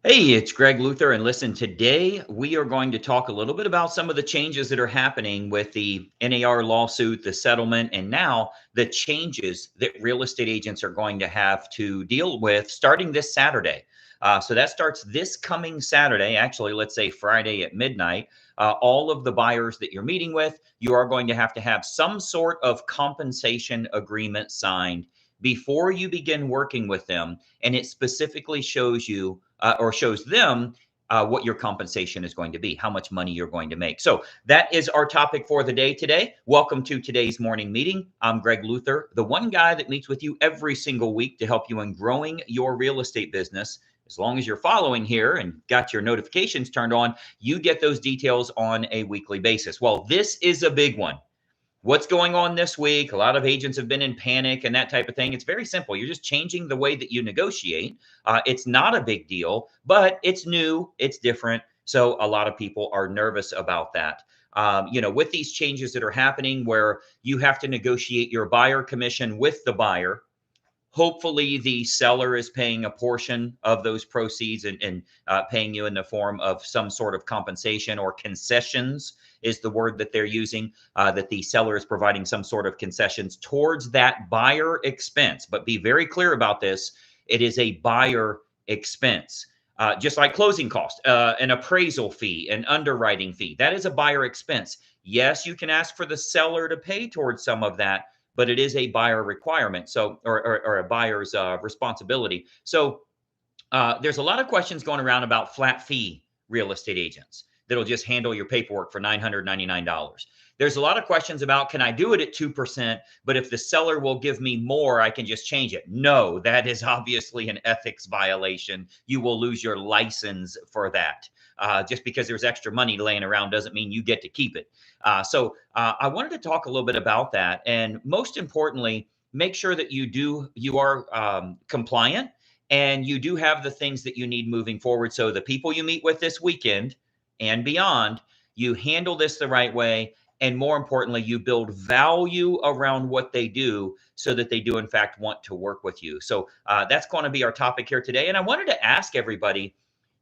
Hey, it's Greg Luther, and listen, today we are going to talk a little bit about some of the changes that are happening with the NAR lawsuit, the settlement, and now the changes that real estate agents are going to have to deal with starting this Saturday. So that starts this coming Saturday, actually, let's say Friday at midnight. All of the buyers that you're meeting with, you are going to have some sort of compensation agreement signed before you begin working with them. And it specifically shows you or shows them what your compensation is going to be, how much money you're going to make. So that is our topic for the day today. Welcome to today's morning meeting. I'm Greg Luther, the one guy that meets with you every single week to help you in growing your real estate business. As long as you're following here and got your notifications turned on, you get those details on a weekly basis. Well, this is a big one. What's going on this week? A lot of agents have been in panic and that type of thing. It's very simple. You're just changing the way that you negotiate. It's not a big deal, but it's new, it's different. So a lot of people are nervous about that. With these changes that are happening where you have to negotiate your buyer commission with the buyer. Hopefully, the seller is paying a portion of those proceeds and paying you in the form of some sort of compensation or concessions is the word that they're using, that the seller is providing some sort of concessions towards that buyer expense. But be very clear about this. It is a buyer expense. Just like closing cost, an appraisal fee, an underwriting fee, that is a buyer expense. Yes, you can ask for the seller to pay towards some of that, but it is a buyer requirement. So, or a buyer's responsibility. So there's a lot of questions going around about flat fee real estate agents that'll just handle your paperwork for $999. There's a lot of questions about, can I do it at 2%? But if the seller will give me more, I can just change it. No, that is obviously an ethics violation. You will lose your license for that. Just because there's extra money laying around doesn't mean you get to keep it. So I wanted to talk a little bit about that. And most importantly, make sure that you are compliant and you do have the things that you need moving forward. So the people you meet with this weekend and beyond, you handle this the right way. And more importantly, you build value around what they do so that they do, in fact, want to work with you. So that's going to be our topic here today. And I wanted to ask everybody,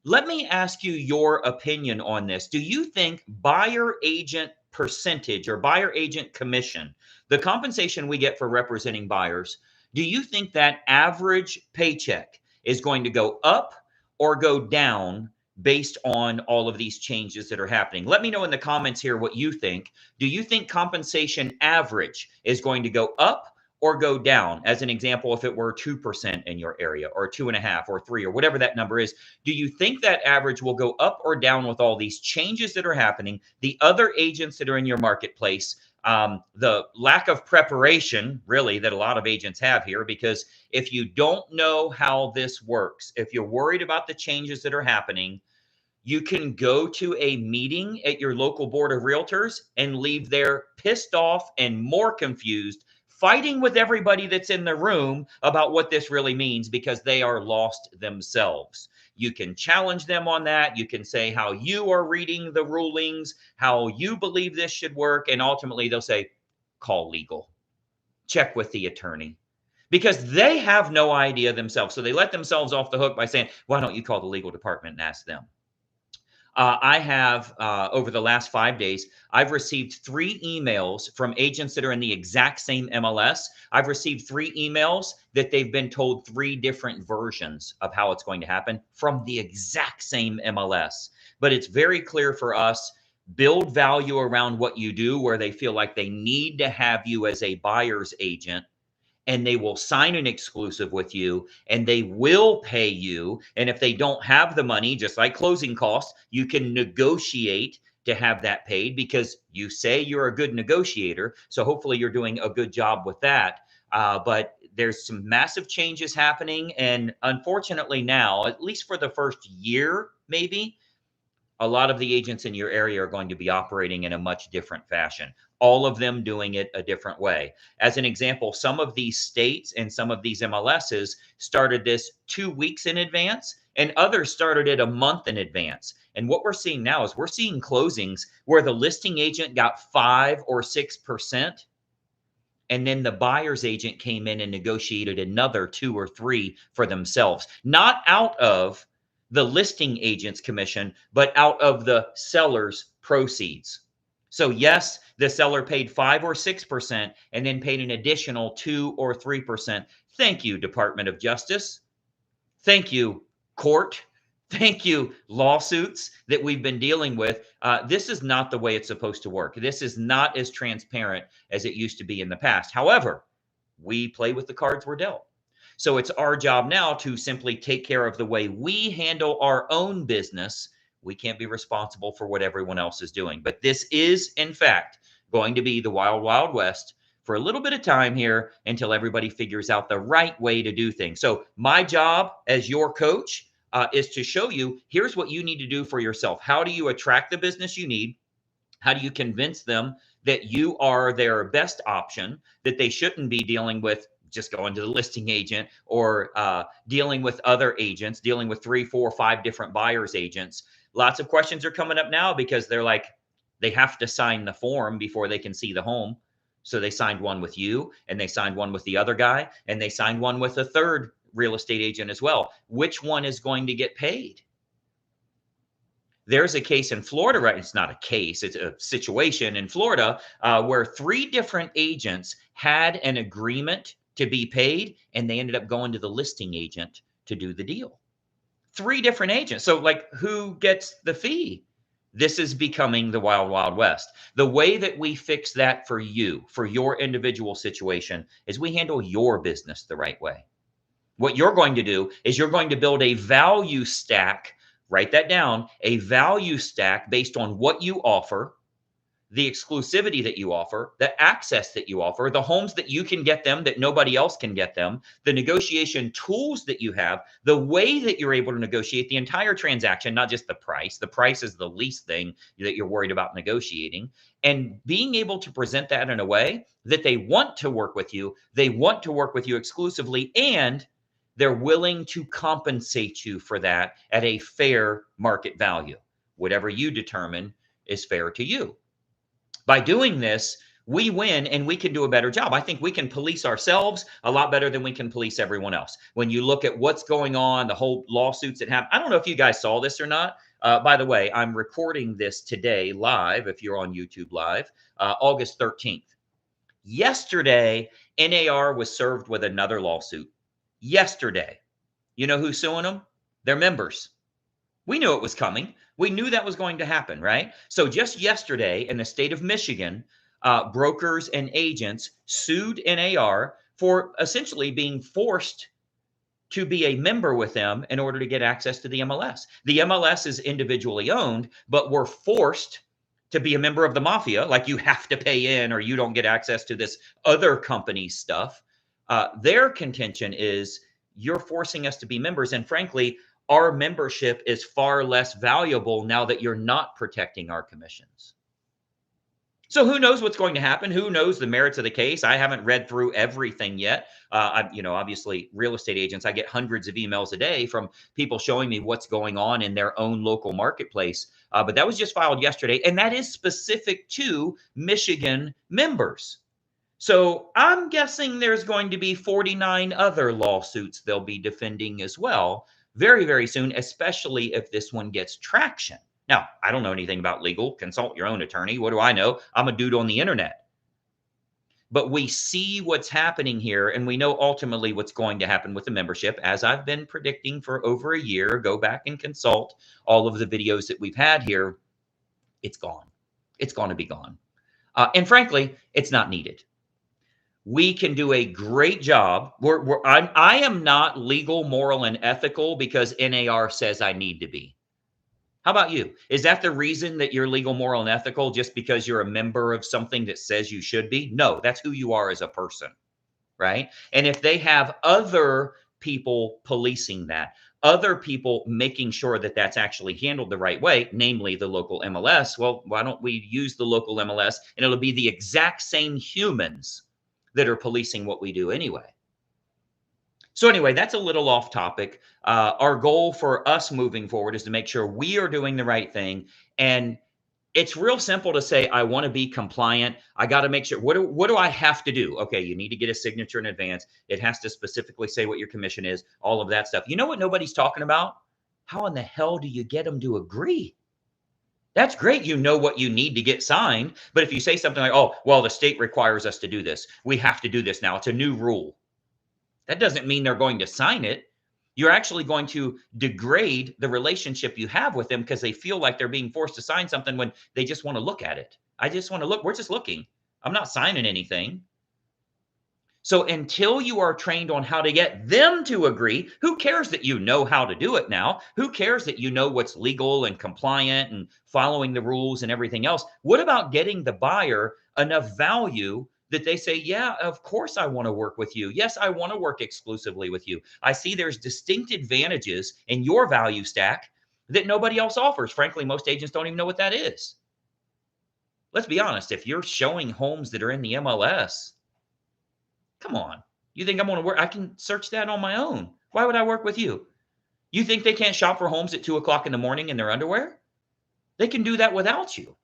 let me ask you your opinion on this. Do you think buyer agent percentage or buyer agent commission, the compensation we get for representing buyers, do you think that average paycheck is going to go up or go down based on all of these changes that are happening? Let me know in the comments here what you think. Do you think compensation average is going to go up or go down? As an example, if it were 2% in your area or 2.5 or 3 or whatever that number is, do you think that average will go up or down with all these changes that are happening, the other agents that are in your marketplace, the lack of preparation really that a lot of agents have here? Because if you don't know how this works, if you're worried about the changes that are happening, you can go to a meeting at your local board of realtors and leave there pissed off and more confused, fighting with everybody that's in the room about what this really means because they are lost themselves. You can challenge them on that. You can say how you are reading the rulings, how you believe this should work. And ultimately, they'll say, call legal, check with the attorney, because they have no idea themselves. So they let themselves off the hook by saying, why don't you call the legal department and ask them? I have, over the last 5 days, I've received 3 emails from agents that are in the exact same MLS. I've received 3 emails that they've been told 3 different versions of how it's going to happen from the exact same MLS. But it's very clear for us, build value around what you do where they feel like they need to have you as a buyer's agent, and they will sign an exclusive with you and they will pay you. And if they don't have the money, just like closing costs, you can negotiate to have that paid because you say you're a good negotiator. So hopefully you're doing a good job with that. But there's some massive changes happening. And unfortunately now, at least for the first year, maybe, a lot of the agents in your area are going to be operating in a much different fashion, all of them doing it a different way. As an example, some of these states and some of these MLSs started this 2 weeks in advance, and others started it a month in advance. And what we're seeing now is we're seeing closings where the listing agent got 5 or 6%. And then the buyer's agent came in and negotiated another 2 or 3 for themselves, not out of the listing agent's commission, but out of the seller's proceeds. So yes, the seller paid 5 or 6% and then paid an additional 2 or 3%. Thank you, Department of Justice. Thank you, court. Thank you, lawsuits that we've been dealing with. This is not the way it's supposed to work. This is not as transparent as it used to be in the past. However, we play with the cards we're dealt. So it's our job now to simply take care of the way we handle our own business. We can't be responsible for what everyone else is doing. But this is, in fact, going to be the wild, wild west for a little bit of time here until everybody figures out the right way to do things. So my job as your coach is to show you, here's what you need to do for yourself. How do you attract the business you need? How do you convince them that you are their best option, that they shouldn't be dealing with just going to the listing agent or dealing with other agents, dealing with 3, 4, 5 different buyers agents? Lots of questions are coming up now because they're like, they have to sign the form before they can see the home. So they signed one with you, and they signed one with the other guy, and they signed one with a third real estate agent as well. Which one is going to get paid? There's a case in Florida, right? It's not a case, it's a situation in Florida where 3 different agents had an agreement to be paid, and they ended up going to the listing agent to do the deal. 3 different agents. So, like, who gets the fee? This is becoming the wild, wild west. The way that we fix that for you, for your individual situation, is we handle your business the right way. What you're going to do is you're going to build a value stack. Write that down, a value stack based on what you offer, the exclusivity that you offer, the access that you offer, the homes that you can get them that nobody else can get them, the negotiation tools that you have, the way that you're able to negotiate the entire transaction, not just the price. The price is the least thing that you're worried about negotiating, and being able to present that in a way that they want to work with you, they want to work with you exclusively, and they're willing to compensate you for that at a fair market value. Whatever you determine is fair to you. By doing this, we win and we can do a better job. I think we can police ourselves a lot better than we can police everyone else. When you look at what's going on, the whole lawsuits that happen. I don't know if you guys saw this or not. By the way, I'm recording this today live, if you're on YouTube live, August 13th. Yesterday, NAR was served with another lawsuit. Yesterday. You know who's suing them? Their members. We knew it was coming. We knew that was going to happen, right? So just yesterday in the state of Michigan, brokers and agents sued NAR for essentially being forced to be a member with them in order to get access to the MLS. The MLS is individually owned, but we're forced to be a member of the mafia. Like, you have to pay in or you don't get access to this other company's stuff. Their contention is you're forcing us to be members. And frankly, our membership is far less valuable now that you're not protecting our commissions. So who knows what's going to happen? Who knows the merits of the case? I haven't read through everything yet. Obviously, real estate agents, I get hundreds of emails a day from people showing me what's going on in their own local marketplace. But that was just filed yesterday, and that is specific to Michigan members. So I'm guessing there's going to be 49 other lawsuits they'll be defending as well very, very soon, especially if this one gets traction. Now, I don't know anything about legal. Consult your own attorney. What do I know? I'm a dude on the internet. But we see what's happening here, and we know ultimately what's going to happen with the membership. As I've been predicting for over a year, go back and consult all of the videos that we've had here. It's gone. It's going to be gone. And frankly, it's not needed. We can do a great job. I am not legal, moral, and ethical because NAR says I need to be. How about you? Is that the reason that you're legal, moral, and ethical, just because you're a member of something that says you should be? No, that's who you are as a person, right? And if they have other people policing that, other people making sure that that's actually handled the right way, namely the local MLS, well, why don't we use the local MLS and it'll be the exact same humans that are policing what we do anyway. So anyway, that's a little off topic. Our goal for us moving forward is to make sure we are doing the right thing. And it's real simple to say, I want to be compliant. I got to make sure, what do I have to do? Okay, you need to get a signature in advance. It has to specifically say what your commission is, all of that stuff. You know what nobody's talking about? how in the hell do you get them to agree? That's great. You know what you need to get signed. But if you say something like, oh, well, the state requires us to do this, we have to do this now, it's a new rule. That doesn't mean they're going to sign it. You're actually going to degrade the relationship you have with them because they feel like they're being forced to sign something when they just want to look at it. I just want to look. We're just looking. I'm not signing anything. So until you are trained on how to get them to agree, who cares that you know how to do it now? Who cares that you know what's legal and compliant and following the rules and everything else? What about getting the buyer enough value that they say, yeah, of course I want to work with you. Yes, I want to work exclusively with you. I see there's distinct advantages in your value stack that nobody else offers. Frankly, most agents don't even know what that is. Let's be honest. If you're showing homes that are in the MLS, come on. You think I'm going to work? I can search that on my own. Why would I work with you? You think they can't shop for homes at 2 o'clock in the morning in their underwear? They can do that without you.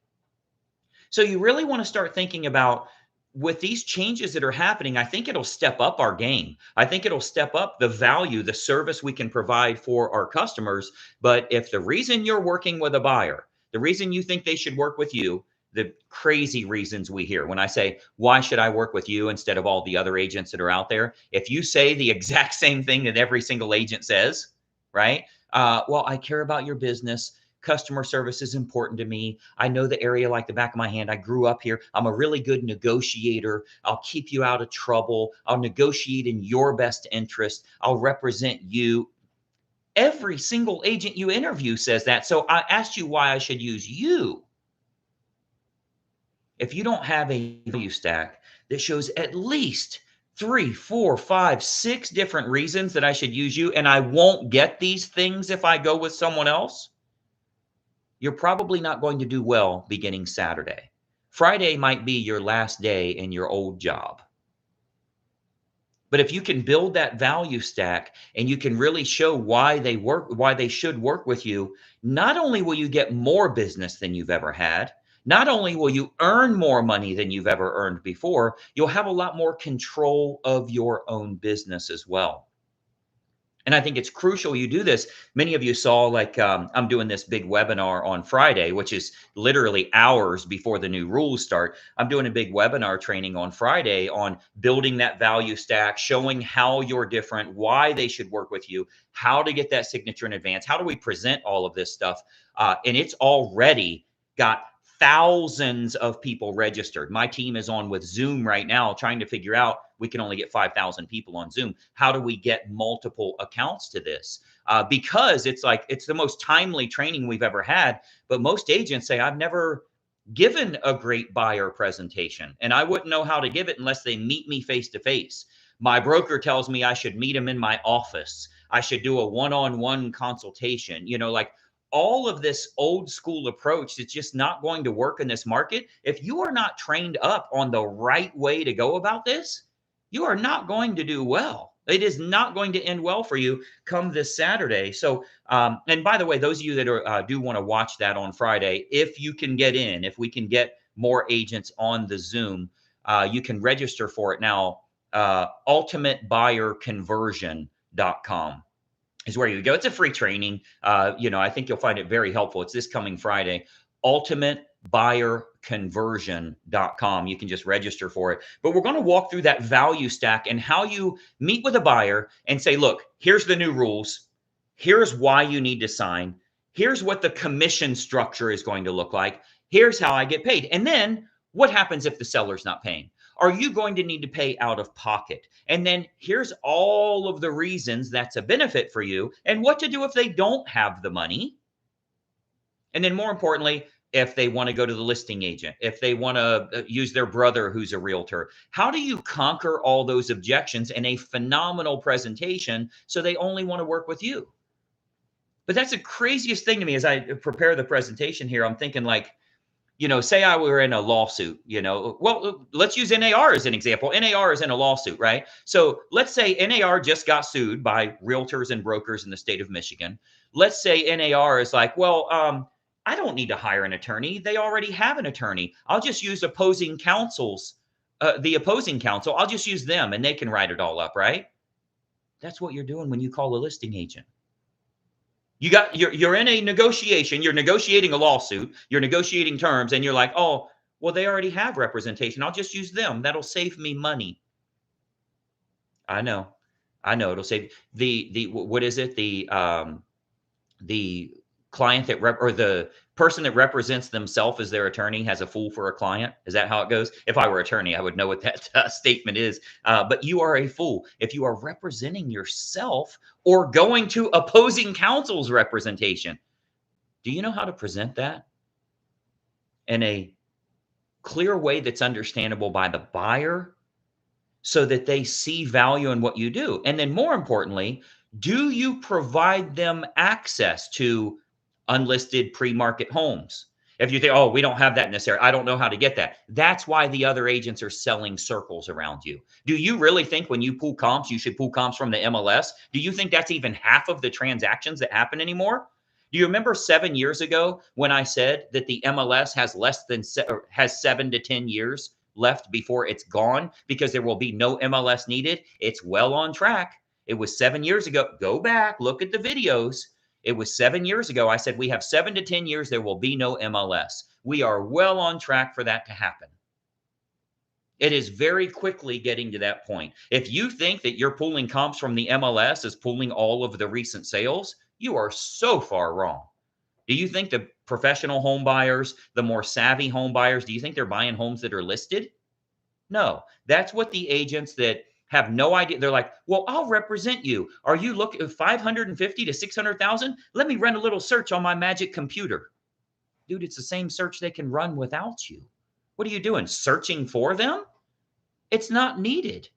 So you really want to start thinking about, with these changes that are happening, I think it'll step up our game. I think it'll step up the value, the service we can provide for our customers. But if the reason you're working with a buyer, the reason you think they should work with you, the crazy reasons we hear when I say, why should I work with you instead of all the other agents that are out there? If you say the exact same thing that every single agent says, right? Well, I care about your business. Customer service is important to me. I know the area like the back of my hand. I grew up here. I'm a really good negotiator. I'll keep you out of trouble. I'll negotiate in your best interest. I'll represent you. Every single agent you interview says that. So I asked you why I should use you. If you don't have a value stack that shows at least 3, 4, 5, 6 different reasons that I should use you, and I won't get these things if I go with someone else, you're probably not going to do well beginning Saturday. Friday might be your last day in your old job. But if you can build that value stack and you can really show why they should work with you, not only will you get more business than you've ever had, not only will you earn more money than you've ever earned before, you'll have a lot more control of your own business as well. And I think it's crucial you do this. Many of you saw, like, I'm doing this big webinar on Friday, which is literally hours before the new rules start. I'm doing a big webinar training on Friday on building that value stack, showing how you're different, why they should work with you, how to get that signature in advance, how do we present all of this stuff. And it's already got thousands of people registered. My team is on with Zoom right now trying to figure out, we can only get 5,000 people on Zoom. How do we get multiple accounts to this? Because it's the most timely training we've ever had. But most agents say, I've never given a great buyer presentation, and I wouldn't know how to give it unless they meet me face to face. My broker tells me I should meet them in my office. I should do a one-on-one consultation. Like, all of this old school approach that's just not going to work in this market. If you are not trained up on the right way to go about this, you are not going to do well. It is not going to end well for you come this Saturday. So, and by the way, those of you that do want to watch that on Friday, if you can get in, if we can get more agents on the Zoom, you can register for it now. ultimatebuyerconversion.com. is where you go. It's a free training. I think you'll find it very helpful. It's this coming Friday. ultimatebuyerconversion.com. You can just register for it. But we're going to walk through that value stack and how you meet with a buyer and say, look, here's the new rules. Here's why you need to sign. Here's what the commission structure is going to look like. Here's how I get paid. And then what happens if the seller's not paying? Are you going to need to pay out of pocket? And then here's all of the reasons that's a benefit for you and what to do if they don't have the money. And then more importantly, if they want to go to the listing agent, if they want to use their brother who's a realtor, how do you conquer all those objections in a phenomenal presentation so they only want to work with you? But that's the craziest thing to me as I prepare the presentation here. I'm thinking, like, say I were in a lawsuit, well, let's use NAR as an example. NAR is in a lawsuit, right? So let's say NAR just got sued by realtors and brokers in the state of Michigan. Let's say NAR is like, well, I don't need to hire an attorney. They already have an attorney. I'll just use the opposing counsel. I'll just use them and they can write it all up, right? That's what you're doing when you call a listing agent. You're in a negotiation, you're negotiating a lawsuit, you're negotiating terms, and you're like, oh, well, they already have representation. I'll just use them. That'll save me money. I know. I know it'll save what is it? The client that or the person that represents themselves as their attorney has a fool for a client. Is that how it goes? If I were attorney, I would know what that statement is. But you are a fool if you are representing yourself or going to opposing counsel's representation. Do you know how to present that in a clear way that's understandable by the buyer so that they see value in what you do? And then more importantly, do you provide them access to unlisted pre-market homes? If you think, oh, we don't have that in this area, I don't know how to get that. That's why the other agents are selling circles around you. Do you really think when you pull comps, you should pull comps from the MLS? Do you think that's even half of the transactions that happen anymore? Do you remember 7 years ago when I said that the MLS has 7 to 10 years left before it's gone because there will be no MLS needed? It's well on track. It was 7 years ago. Go back, look at the videos. It was 7 years ago. I said we have 7 to 10 years. There will be no MLS. We are well on track for that to happen. It is very quickly getting to that point. If you think that you're pulling comps from the MLS as pulling all of the recent sales, you are so far wrong. Do you think the professional home buyers, the more savvy home buyers, do you think they're buying homes that are listed? No, that's what the agents that have no idea. They're like, well, I'll represent you. Are you looking at 550 to 600,000? Let me run a little search on my magic computer. Dude, it's the same search they can run without you. What are you doing? Searching for them? It's not needed.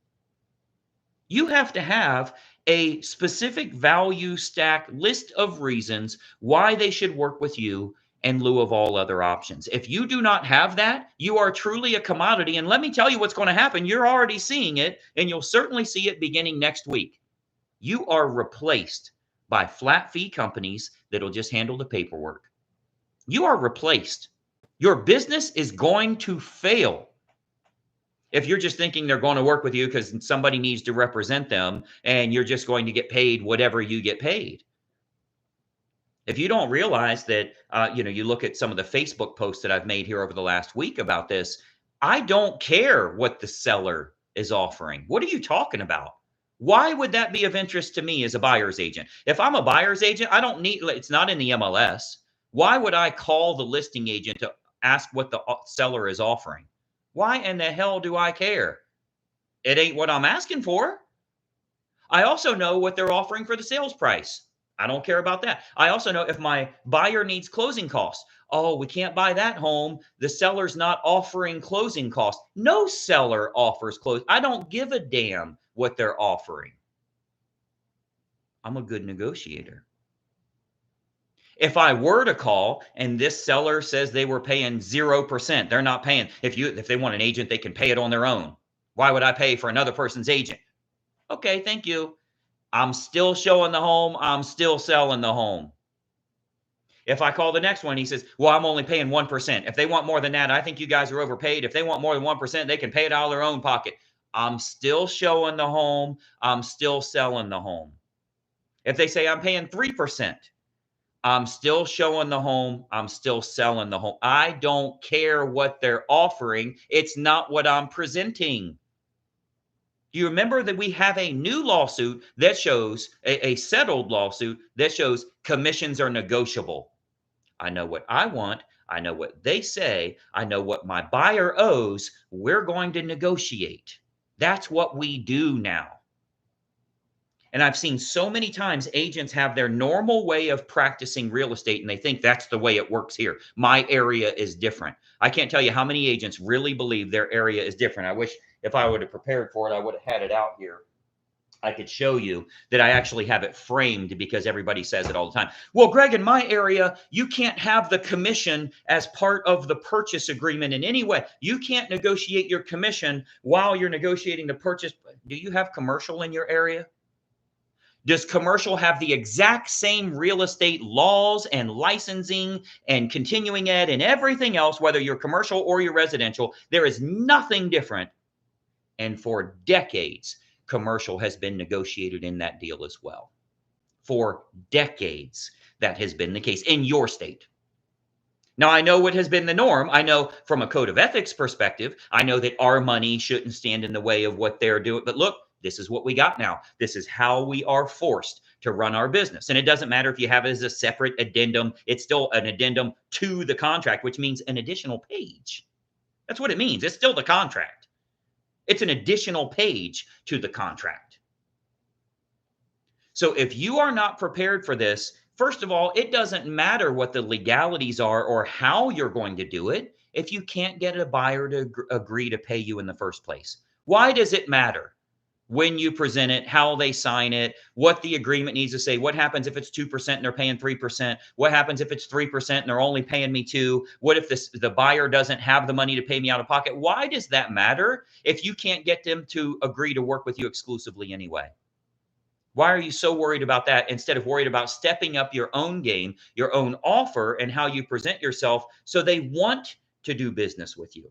You have to have a specific value stack list of reasons why they should work with you in lieu of all other options. If you do not have that, you are truly a commodity. And let me tell you what's going to happen. You're already seeing it, and you'll certainly see it beginning next week. You are replaced by flat fee companies that'll just handle the paperwork. You are replaced. Your business is going to fail if you're just thinking they're going to work with you because somebody needs to represent them and you're just going to get paid whatever you get paid. If you don't realize that, you look at some of the Facebook posts that I've made here over the last week about this, I don't care what the seller is offering. What are you talking about? Why would that be of interest to me as a buyer's agent? If I'm a buyer's agent, I don't need, it's not in the MLS. Why would I call the listing agent to ask what the seller is offering? Why in the hell do I care? It ain't what I'm asking for. I also know what they're offering for the sales price. I don't care about that. I also know if my buyer needs closing costs. Oh, we can't buy that home. The seller's not offering closing costs. No seller offers close. I don't give a damn what they're offering. I'm a good negotiator. If I were to call and this seller says they were paying 0%, they're not paying. If they want an agent, they can pay it on their own. Why would I pay for another person's agent? Okay, thank you. I'm still showing the home. I'm still selling the home. If I call the next one, he says, well, I'm only paying 1%. If they want more than that, I think you guys are overpaid. If they want more than 1%, they can pay it out of their own pocket. I'm still showing the home. I'm still selling the home. If they say I'm paying 3%, I'm still showing the home. I'm still selling the home. I don't care what they're offering. It's not what I'm presenting. Do you remember that we have a new lawsuit that shows a settled lawsuit that shows commissions are negotiable? I know what I want. I know what they say. I know what my buyer owes. We're going to negotiate. That's what we do now. And I've seen so many times agents have their normal way of practicing real estate and they think that's the way it works here. My area is different. I can't tell you how many agents really believe their area is different. I wish if I would have prepared for it, I would have had it out here. I could show you that I actually have it framed because everybody says it all the time. Well, Greg, in my area, you can't have the commission as part of the purchase agreement in any way. You can't negotiate your commission while you're negotiating the purchase. Do you have commercial in your area? Does commercial have the exact same real estate laws and licensing and continuing ed and everything else, whether you're commercial or you're residential? There is nothing different. And for decades, commercial has been negotiated in that deal as well. For decades, that has been the case in your state. Now, I know what has been the norm. I know from a code of ethics perspective, I know that our money shouldn't stand in the way of what they're doing. But look, this is what we got now. This is how we are forced to run our business. And it doesn't matter if you have it as a separate addendum, it's still an addendum to the contract, which means an additional page. That's what it means. It's still the contract. It's an additional page to the contract. So if you are not prepared for this, first of all, it doesn't matter what the legalities are or how you're going to do it if you can't get a buyer to agree to pay you in the first place. Why does it matter when you present it, how they sign it, what the agreement needs to say? What happens if it's 2% and they're paying 3%? What happens if it's 3% and they're only paying me 2%? What if the buyer doesn't have the money to pay me out of pocket? Why does that matter if you can't get them to agree to work with you exclusively anyway? Why are you so worried about that instead of worried about stepping up your own game, your own offer, and how you present yourself so they want to do business with you?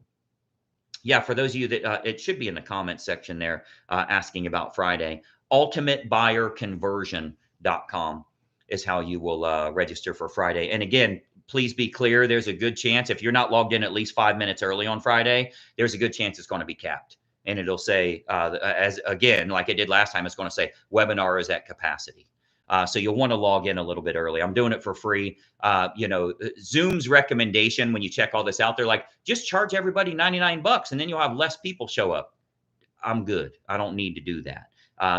Yeah, for those of you that it should be in the comment section there asking about Friday, ultimatebuyerconversion.com is how you will register for Friday. And again, please be clear, there's a good chance if you're not logged in at least 5 minutes early on Friday, there's a good chance it's going to be capped. And it'll say, as again, like I did last time, it's going to say webinar is at capacity. So you'll want to log in a little bit early. I'm doing it for free. Zoom's recommendation when you check all this out, they're like, just charge everybody $99 and then you'll have less people show up. I'm good. I don't need to do that.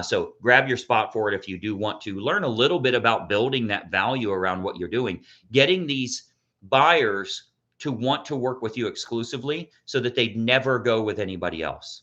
So grab your spot for it if you do want to learn a little bit about building that value around what you're doing, getting these buyers to want to work with you exclusively so that they'd never go with anybody else.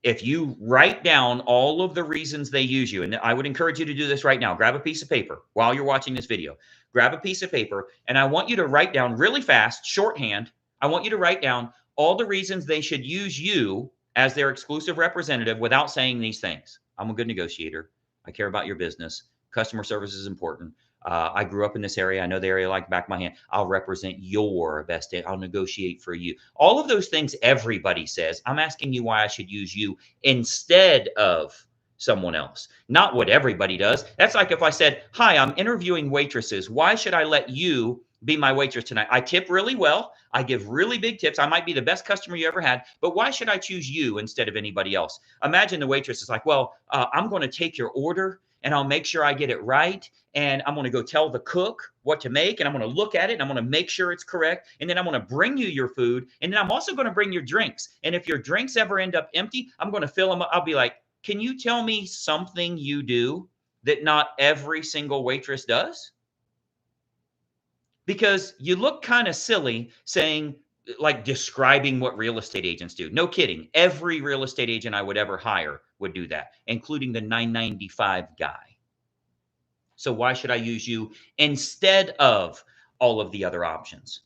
If you write down all of the reasons they use you, and I would encourage you to do this right now, grab a piece of paper while you're watching this video, grab a piece of paper, and I want you to write down really fast, shorthand. I want you to write down all the reasons they should use you as their exclusive representative without saying these things. I'm a good negotiator. I care about your business. Customer service is important. I grew up in this area. I know the area like the back of my hand. I'll represent your best. I'll negotiate for you. All of those things everybody says. I'm asking you why I should use you instead of someone else. Not what everybody does. That's like if I said, hi, I'm interviewing waitresses. Why should I let you be my waitress tonight? I tip really well. I give really big tips. I might be the best customer you ever had, but why should I choose you instead of anybody else? Imagine the waitress is like, well, I'm going to take your order and I'll make sure I get it right. And I'm going to go tell the cook what to make. And I'm going to look at it and I'm going to make sure it's correct. And then I'm going to bring you your food. And then I'm also going to bring your drinks. And if your drinks ever end up empty, I'm going to fill them up. I'll be like, can you tell me something you do that not every single waitress does? Because you look kind of silly saying, like describing what real estate agents do. No kidding. Every real estate agent I would ever hire would do that, including the 995 guy. So why should I use you instead of all of the other options?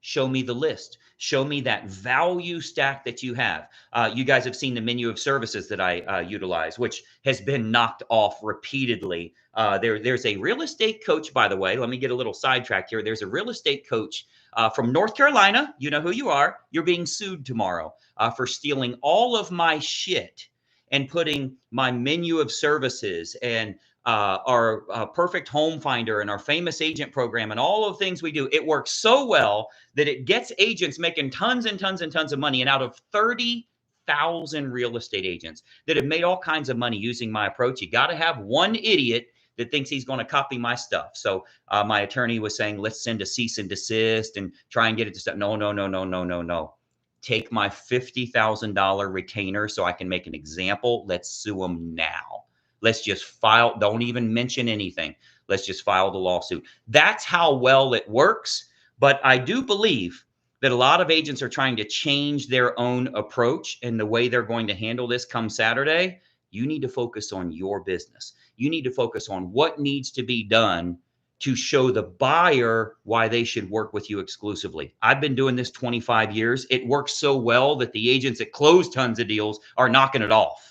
Show me the list. Show me that value stack that you have. You guys have seen the menu of services that I utilize, which has been knocked off repeatedly. There's a real estate coach, by the way. Let me get a little sidetracked here. There's a real estate coach from North Carolina. You know who you are. You're being sued tomorrow for stealing all of my shit and putting my menu of services and our perfect home finder and our famous agent program and all of the things we do. It works so well that it gets agents making tons and tons and tons of money. And out of 30,000 real estate agents that have made all kinds of money using my approach, you got to have one idiot that thinks he's going to copy my stuff. So my attorney was saying, let's send a cease and desist and try and get it to stop. No, no, no, no, no, no, no. Take my $50,000 retainer so I can make an example. Let's sue him now. Let's just file. Don't even mention anything. Let's just file the lawsuit. That's how well it works. But I do believe that a lot of agents are trying to change their own approach and the way they're going to handle this come Saturday. You need to focus on your business. You need to focus on what needs to be done to show the buyer why they should work with you exclusively. I've been doing this 25 years. It works so well that the agents that close tons of deals are knocking it off.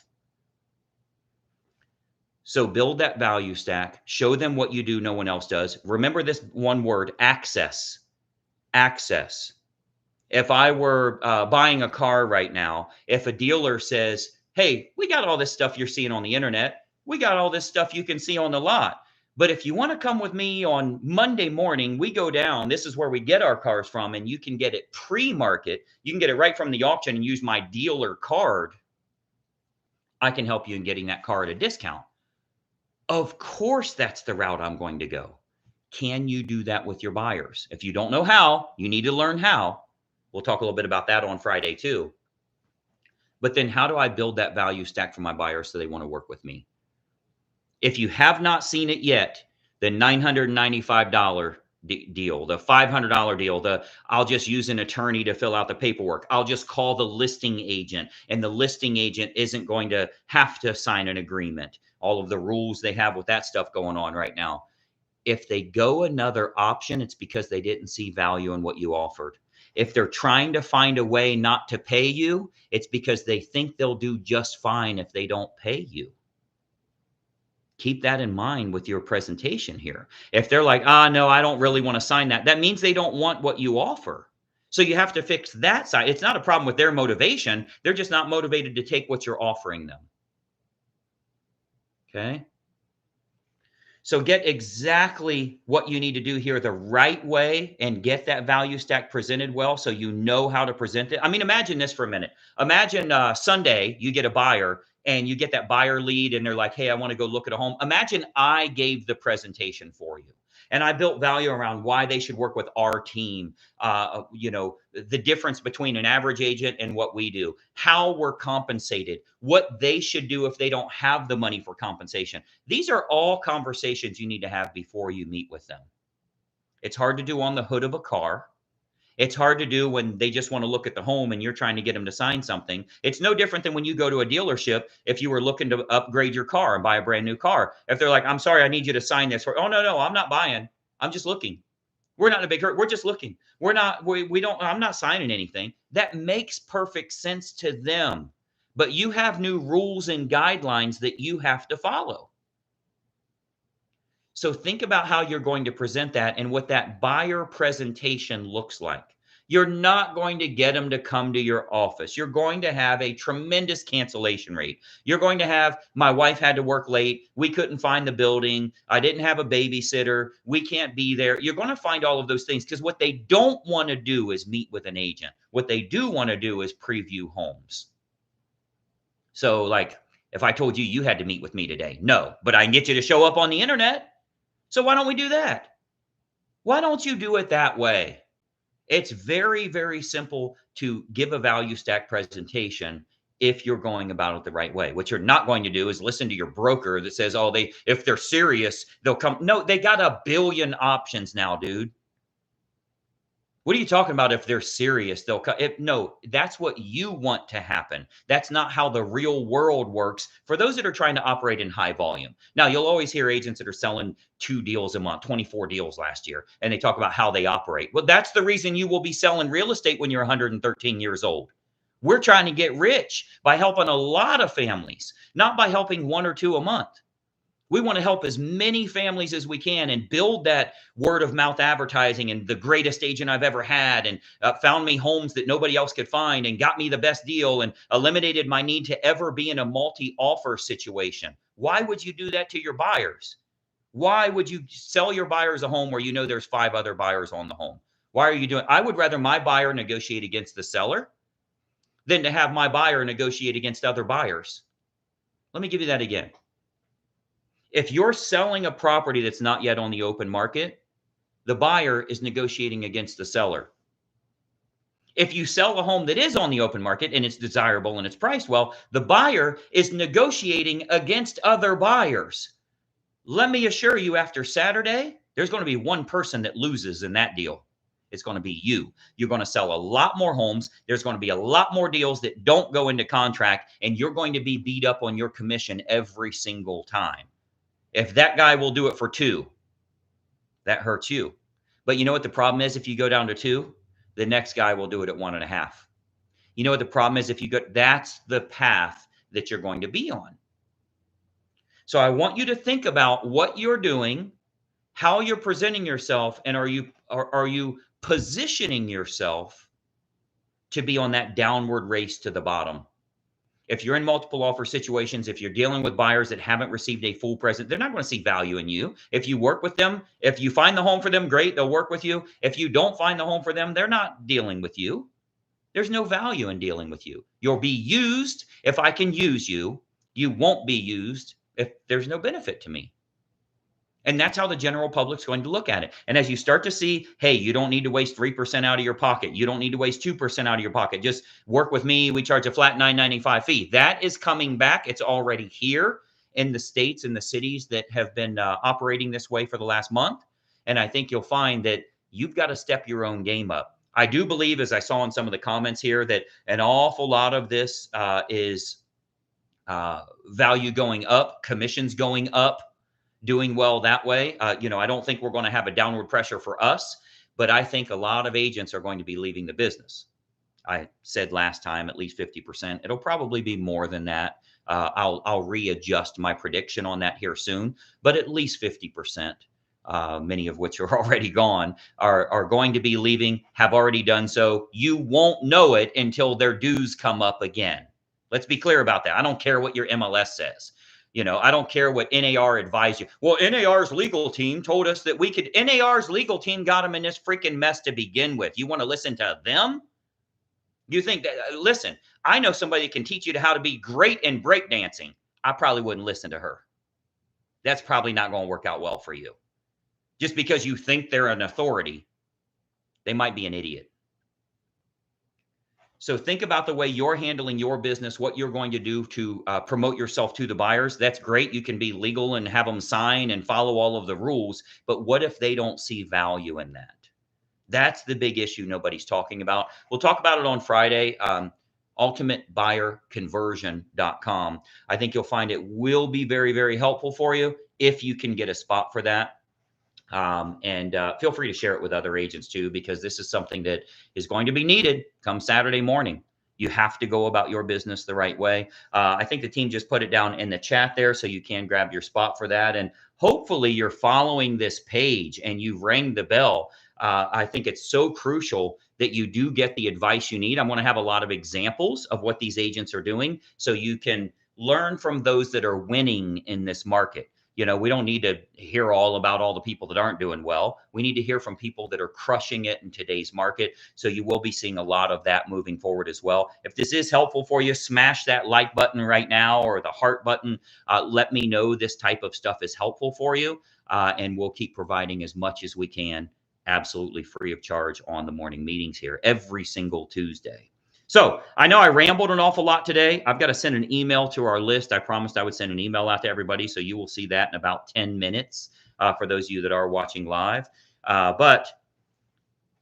So build that value stack, show them what you do no one else does. Remember this one word, access. Access. If I were buying a car right now, if a dealer says, hey, we got all this stuff you're seeing on the internet, We got all this stuff you can see on the lot. But if you want to come with me on Monday morning, we go down. This is where we get our cars from, and you can get it pre-market. You can get it right from the auction and use my dealer card. I can help you in getting that car at a discount. Of course, that's the route I'm going to go. Can you do that with your buyers? If you don't know how, you need to learn how. We'll talk a little bit about that on Friday too. But then how do I build that value stack for my buyers so they want to work with me? If you have not seen it yet, the $995 deal, the $500 deal, the I'll just use an attorney to fill out the paperwork. I'll just call the listing agent, and the listing agent isn't going to have to sign an agreement. All of the rules they have with that stuff going on right now. If they go another option, it's because they didn't see value in what you offered. If they're trying to find a way not to pay you, it's because they think they'll do just fine if they don't pay you. Keep that in mind with your presentation here. If they're like, no, I don't really want to sign that, that means they don't want what you offer. So you have to fix that side. It's not a problem with their motivation. They're just not motivated to take what you're offering them. Okay. So get exactly what you need to do here the right way and get that value stack presented well so you know how to present it. I mean, imagine this for a minute. Imagine Sunday, you get a buyer and you get that buyer lead and they're like, hey, I want to go look at a home. Imagine I gave the presentation for you. And I built value around why they should work with our team, the difference between an average agent and what we do, how we're compensated, what they should do if they don't have the money for compensation. These are all conversations you need to have before you meet with them. It's hard to do on the hood of a car. It's hard to do when they just want to look at the home and you're trying to get them to sign something. It's no different than when you go to a dealership. If you were looking to upgrade your car and buy a brand new car, if they're like, I'm sorry, I need you to sign this. Oh, no, I'm not buying. I'm just looking. We're not in a big hurry. We're just looking. I'm not signing anything. That makes perfect sense to them. But you have new rules and guidelines that you have to follow. So think about how you're going to present that and what that buyer presentation looks like. You're not going to get them to come to your office. You're going to have a tremendous cancellation rate. You're going to have, my wife had to work late. We couldn't find the building. I didn't have a babysitter. We can't be there. You're going to find all of those things because what they don't want to do is meet with an agent. What they do want to do is preview homes. So like if I told you you had to meet with me today, no, but I can get you to show up on the internet. So why don't we do that? Why don't you do it that way? It's very, very simple to give a value stack presentation if you're going about it the right way. What you're not going to do is listen to your broker that says, oh, if they're serious, they'll come. No, they got a billion options now, dude. What are you talking about? If they're serious, they'll come. No, that's what you want to happen. That's not how the real world works for those that are trying to operate in high volume. Now, you'll always hear agents that are selling 2 deals a month, 24 deals last year, and they talk about how they operate. Well, that's the reason you will be selling real estate when you're 113 years old. We're trying to get rich by helping a lot of families, not by helping 1 or 2 a month. We want to help as many families as we can and build that word of mouth advertising and the greatest agent I've ever had and found me homes that nobody else could find and got me the best deal and eliminated my need to ever be in a multi-offer situation. Why would you do that to your buyers? Why would you sell your buyers a home where you know there's 5 other buyers on the home? Why are you doing? I would rather my buyer negotiate against the seller than to have my buyer negotiate against other buyers. Let me give you that again. If you're selling a property that's not yet on the open market, the buyer is negotiating against the seller. If you sell a home that is on the open market and it's desirable and it's priced well, the buyer is negotiating against other buyers. Let me assure you, after Saturday, there's going to be one person that loses in that deal. It's going to be you. You're going to sell a lot more homes. There's going to be a lot more deals that don't go into contract, and you're going to be beat up on your commission every single time. If that guy will do it for 2, that hurts you. But you know what the problem is? If you go down to 2, the next guy will do it at 1.5. You know what the problem is? If you go, that's the path that you're going to be on. So I want you to think about what you're doing, how you're presenting yourself, and are you positioning yourself to be on that downward race to the bottom? If you're in multiple offer situations, if you're dealing with buyers that haven't received a full present, they're not going to see value in you. If you work with them, if you find the home for them, great, they'll work with you. If you don't find the home for them, they're not dealing with you. There's no value in dealing with you. You'll be used if I can use you. You won't be used if there's no benefit to me. And that's how the general public's going to look at it. And as you start to see, hey, you don't need to waste 3% out of your pocket. You don't need to waste 2% out of your pocket. Just work with me. We charge a flat $9.95 fee. That is coming back. It's already here in the states and the cities that have been operating this way for the last month. And I think you'll find that you've got to step your own game up. I do believe, as I saw in some of the comments here, that an awful lot of this is value going up, commissions going up, doing well that way. I don't think we're going to have a downward pressure for us, but I think a lot of agents are going to be leaving the business. I said last time, at least 50%. It'll probably be more than that. I'll readjust my prediction on that here soon, but at least 50%, many of which are already gone, are going to be leaving, have already done so. You won't know it until their dues come up again. Let's be clear about that. I don't care what your MLS says. I don't care what NAR advised you. Well, NAR's legal team told us that we could. NAR's legal team got them in this freaking mess to begin with. You want to listen to them? You think that, listen, I know somebody that can teach you how to be great in breakdancing. I probably wouldn't listen to her. That's probably not going to work out well for you. Just because you think they're an authority, they might be an idiot. So think about the way you're handling your business, what you're going to do to promote yourself to the buyers. That's great. You can be legal and have them sign and follow all of the rules. But what if they don't see value in that? That's the big issue nobody's talking about. We'll talk about it on Friday. ultimatebuyerconversion.com. I think you'll find it will be very, very helpful for you if you can get a spot for that. And feel free to share it with other agents too, because this is something that is going to be needed come Saturday morning. You have to go about your business the right way. I think the team just put it down in the chat there, so you can grab your spot for that. And hopefully you're following this page and you've rang the bell. I think it's so crucial that you do get the advice you need. I'm going to have a lot of examples of what these agents are doing so you can learn from those that are winning in this market. We don't need to hear all about all the people that aren't doing well. We need to hear from people that are crushing it in today's market. So you will be seeing a lot of that moving forward as well. If this is helpful for you, smash that like button right now or the heart button. Let me know this type of stuff is helpful for you. And we'll keep providing as much as we can, absolutely free of charge on the morning meetings here every single Tuesday. So I know I rambled an awful lot today. I've got to send an email to our list. I promised I would send an email out to everybody. So you will see that in about 10 minutes for those of you that are watching live. But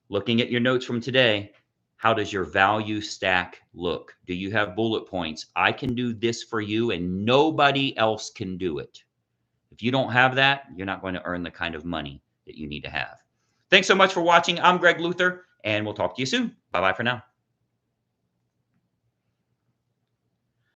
looking at your notes from today, how does your value stack look? Do you have bullet points? I can do this for you and nobody else can do it. If you don't have that, you're not going to earn the kind of money that you need to have. Thanks so much for watching. I'm Greg Luther, and we'll talk to you soon. Bye-bye for now.